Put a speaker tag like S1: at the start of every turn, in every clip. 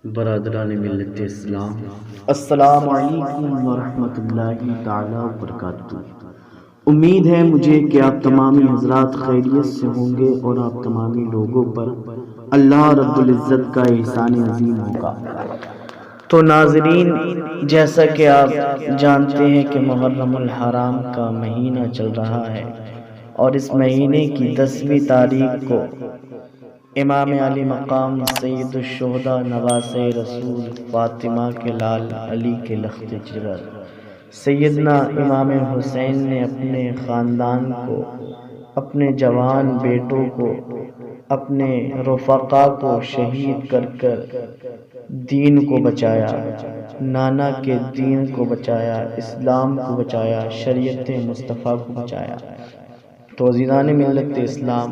S1: برادران ملت اسلام،
S2: السلام علیکم ورحمۃ اللہ تعالی وبرکاتہ۔ امید ہے مجھے کہ آپ تمامی حضرات خیریت سے ہوں گے اور آپ تمامی لوگوں پر اللہ رب العزت کا احسان عظیم ہوگا۔ تو ناظرین، جیسا کہ آپ جانتے ہیں کہ محرم الحرام کا مہینہ چل رہا ہے اور اس مہینے کی 10ویں تاریخ کو امام علی مقام سید الشہداء نواسۂ رسول فاطمہ کے لال علی کے لخت جگر سیدنا امام حسین نے اپنے خاندان کو، اپنے جوان بیٹوں کو، اپنے رفقا کو شہید کر کر دین کو بچایا، نانا کے دین کو بچایا، اسلام کو بچایا، شریعت مصطفیٰ کو بچایا۔ تو عزیزان ملت اسلام،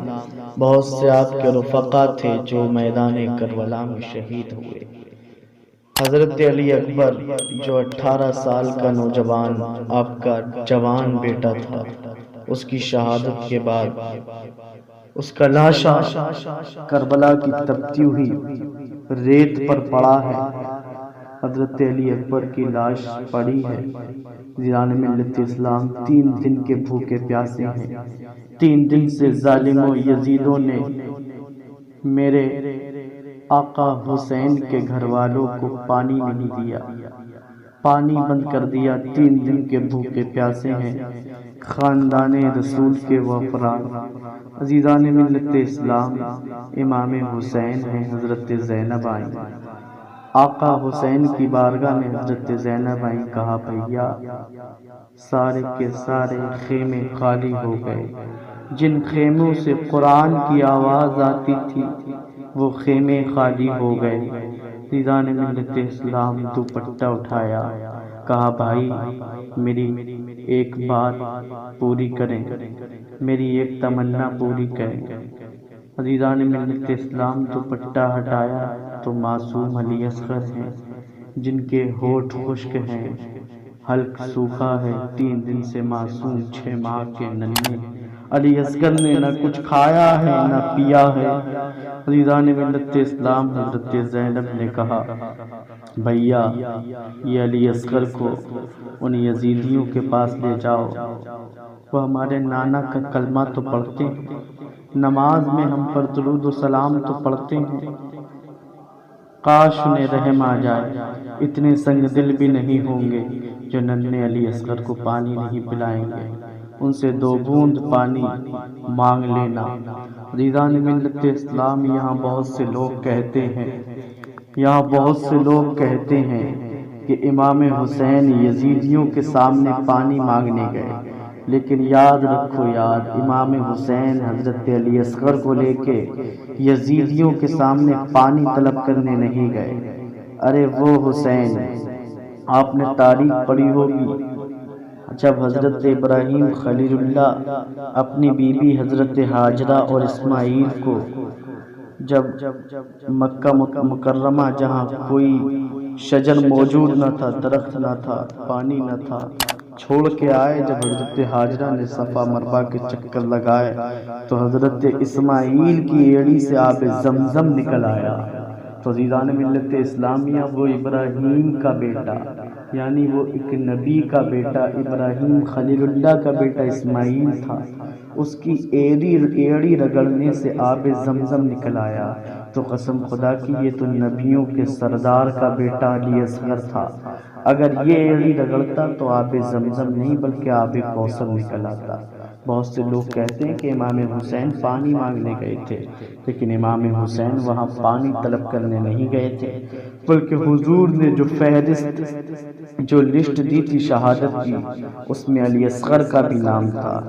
S2: بہت سے آپ کے رفقا تھے جو میدان کربلا میں شہید ہوئے۔ حضرت علی اکبر جو 18 سال کا نوجوان آپ کا جوان بیٹا تھا، اس کی شہادت کے بعد اس کا لاشا کربلا کی تپتی ہوئی ریت پر پڑا ہے۔ حضرت علی اکبر کی لاش پڑی ہے۔ عزیزان ملت اسلام، 3 دن کے بھوکے پیاسے ہیں۔ 3 دن سے ظالموں یزیدوں نے میرے آقا حسین کے گھر والوں کو پانی نہیں دیا، پانی بند کر دیا۔ 3 دن کے بھوکے پیاسے ہیں خاندان رسول کے وہ افراد۔ عزیزان ملت اسلام، امام حسین ہیں، حضرت زینب آئیں۔ آقا حسین کی بارگاہ میں حضرت زینب آئیں، کہا بھیا سارے کے سارے خیمے خالی ہو گئے۔ جن خیموں سے قرآن کی آواز آتی تھی وہ خیمے خالی ہو گئے۔ عزیزان ملت اسلام، دوپٹہ اٹھایا، کہا بھائی میری ایک بات پوری کریں، میری ایک تمنا پوری کریں۔ عزیزان ملت اسلام، دوپٹہ ہٹایا تو معصوم علی اصغر ہیں، جن کے ہونٹ خشک ہیں، حلق سوکھا ہے۔ 3 دن سے معصوم 6 ماہ کے ننھے علی اصغر نے نہ کچھ کھایا ہے نہ پیا ہے۔ عزیزان ملت اسلام، حضرت زینب نے کہا بھیا یہ علی اصغر کو ان یزیدیوں کے پاس لے جاؤ، وہ ہمارے نانا کا کلمہ تو پڑھتے ہیں، نماز میں ہم پر درود و سلام تو پڑھتے ہیں، کاش انہیں رحم آ جائے۔ اتنے سنگ دل بھی نہیں ہوں گے جو ننھے علی اصغر کو پانی نہیں پلائیں گے، ان سے 2 بوند پانی مانگ لینا۔ عزیزان ملت اسلام، یہاں بہت سے لوگ کہتے ہیں کہ امام حسین یزیدیوں کے سامنے پانی مانگنے گئے، لیکن یاد رکھو امام حسین حضرت علی اصغر کو لے کے یزیدیوں کے سامنے پانی طلب کرنے نہیں گئے۔ ارے وہ حسین، آپ نے تاریخ پڑھی ہوگی، جب حضرت ابراہیم خلیل اللہ اپنی بیوی حضرت ہاجرہ اور اسماعیل کو جب مکہ مکرمہ جہاں کوئی شجر موجود نہ تھا، درخت نہ تھا، پانی نہ تھا، چھوڑ کے آئے، جب حضرت ہاجرہ نے صفا مروہ کے چکر لگائے تو حضرت اسماعیل کی ایڑی سے آب زمزم نکل آیا۔ تو عزیزان ملت اسلامیہ، وہ ابراہیم کا بیٹا، یعنی وہ ایک نبی کا بیٹا، ابراہیم خلیل اللہ کا بیٹا اسماعیل تھا، اس کی ایڑی رگڑنے سے آب زمزم نکل آیا۔ تو قسم خدا کی یہ تو نبیوں کے سردار کا بیٹا علی اصغر تھا، اگر یہ ایڑی رگڑتا تو آب زمزم نہیں بلکہ آب کوثر نکل آتا۔ بہت سے لوگ کہتے ہیں کہ امام حسین پانی مانگنے گئے تھے، لیکن امام حسین وہاں پانی طلب کرنے نہیں گئے تھے، بلکہ حضور نے جو فہرست، جو لسٹ دی تھی شہادت کی، اس میں علی اصغر کا بھی نام تھا۔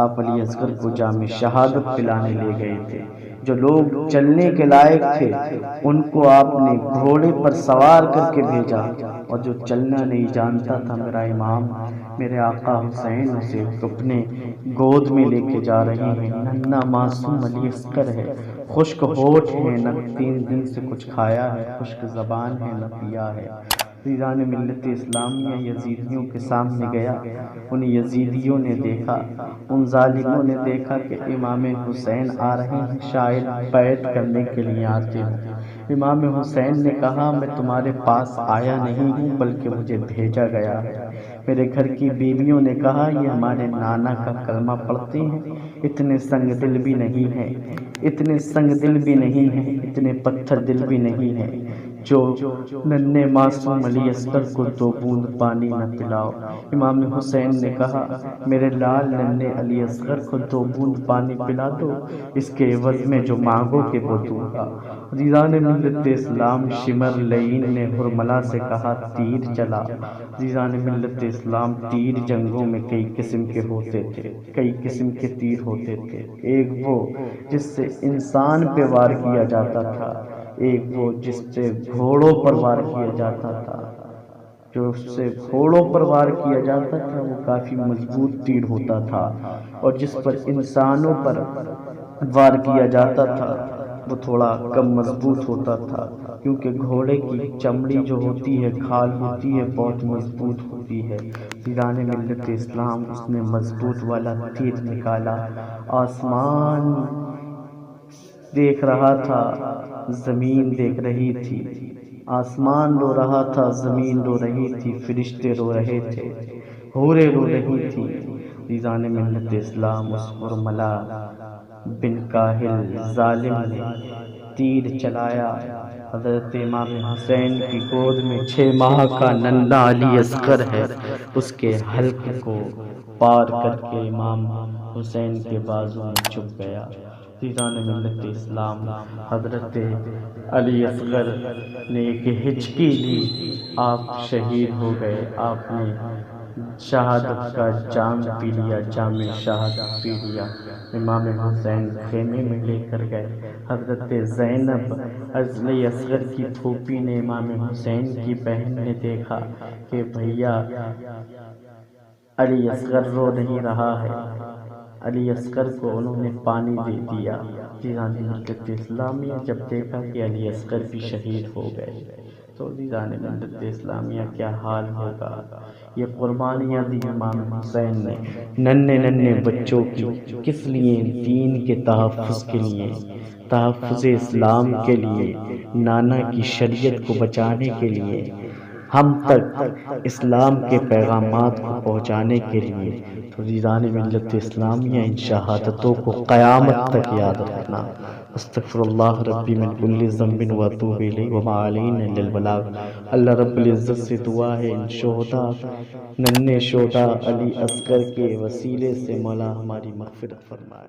S2: آپ علی اصغر کو جام شہادت پلانے لے گئے تھے۔ جو لوگ چلنے کے لائق تھے ان کو آپ نے گھوڑے پر سوار کر کے بھیجا، اور جو چلنا نہیں جانتا تھا میرا امام، میرے آقا حسین، اسے اپنے گود میں لے کے جا رہے ہیں۔ ننھا معصوم علی اصغر ہے، خشک ہونٹ ہیں، نہ 3 دن سے کچھ کھایا ہے، خشک زبان ہے، نہ پیا ہے۔ عزیزان ملت اسلامیہ، یزیدیوں کے سامنے گیا، ان یزیدیوں نے دیکھا، ان ظالموں نے دیکھا کہ امام حسین آ رہے ہیں، شاید بیعت کرنے کے لیے آتے ہوں۔ امام حسین نے کہا میں تمہارے پاس آیا نہیں ہوں بلکہ مجھے بھیجا گیا ہے۔ میرے گھر کی بیویوں نے کہا یہ ہمارے نانا کا کلمہ پڑھتے ہیں، اتنے سنگ دل بھی نہیں ہیں، اتنے سنگ دل بھی نہیں ہیں، اتنے پتھر دل بھی نہیں ہیں جو ننھے معصوم علی اصغر کو 2 بوند پانی نہ پلاؤ۔ امام حسین نے کہا میرے لال ننھے علی اصغر کو 2 بوند پانی پلا دو، اس کے عوض میں جو مانگو گے وہ دوں گا۔ عزیزان ملت اسلام، شمر لعین نے حرملہ سے کہا تیر چلا۔ عزیزان ملت اسلام، تیر جنگوں میں کئی قسم کے ہوتے تھے، کئی قسم کے تیر ہوتے تھے۔ ایک وہ جس سے انسان پہ وار کیا جاتا تھا، ایک وہ جس سے گھوڑوں پر وار کیا جاتا تھا۔ جو اس سے گھوڑوں پر وار کیا جاتا تھا وہ کافی مضبوط تیر ہوتا تھا، اور جس پر انسانوں پر وار کیا جاتا تھا وہ تھوڑا کم مضبوط ہوتا تھا، کیونکہ گھوڑے کی چمڑی جو ہوتی ہے، کھال ہوتی ہے، بہت مضبوط ہوتی ہے۔ عزیزان ملت اسلام، اس نے مضبوط والا تیر نکالا، آسمان دیکھ رہا تھا، زمین دیکھ رہی تھی، آسمان رو رہا تھا، زمین رو رہی تھی، فرشتے رو رہے تھے، حوریں رو رہی تھیں۔ عزیزان ملت اسلام، اس حرملہ بن کاہل ظالم نے تیر چلایا، حضرت امام حسین کی گود میں 6 ماہ کا ننھا علی اصغر ہے، اس کے حلق کو پار کر کے امام حسین کے بازو میں چھپ گیا۔ عزیزان ملت اسلام، حضرت علی اصغر نے ایک ہچکی لی، آپ شہید ہو گئے، آپ نے شہادت کا جام پی لیا، جام شہادت پی لیا۔ امام حسین خیمے میں لے کر گئے۔ حضرت زینب علی اصغر کی پھوپھی نے امام حسین کی بہن نے دیکھا کہ بھیا علی اصغر رو نہیں رہا ہے، علی اصغر کو انہوں نے پانی دے دیا۔ عزیزان ملت اسلامیہ، جب دیکھا کہ علی اصغر بھی شہید ہو گئے تو عزیزان ملت اسلامیہ کیا حال ہوگا۔ یہ قربانیاں دی امام حسین نے ننھے ننھے بچوں کی، کس لیے؟ دین کے تحفظ کے لیے، تحفظ اسلام کے لیے، نانا کی شریعت کو بچانے کے لیے، ہم تک اسلام کے پیغامات کو پہنچانے کے لیے۔ تو عزیزان ملت اسلامیہ، ان شہادتوں کو قیامت تک یاد رکھنا۔ استغفر اللہ ربی من کل ذنب واتوب الیہ وما علینا الا البلاغ۔ اللہ رب العزت سے دعا ہے ان شہداء، ننھے شہداء علی اصغر کے وسیلے سے مولا ہماری مغفرت فرمائے۔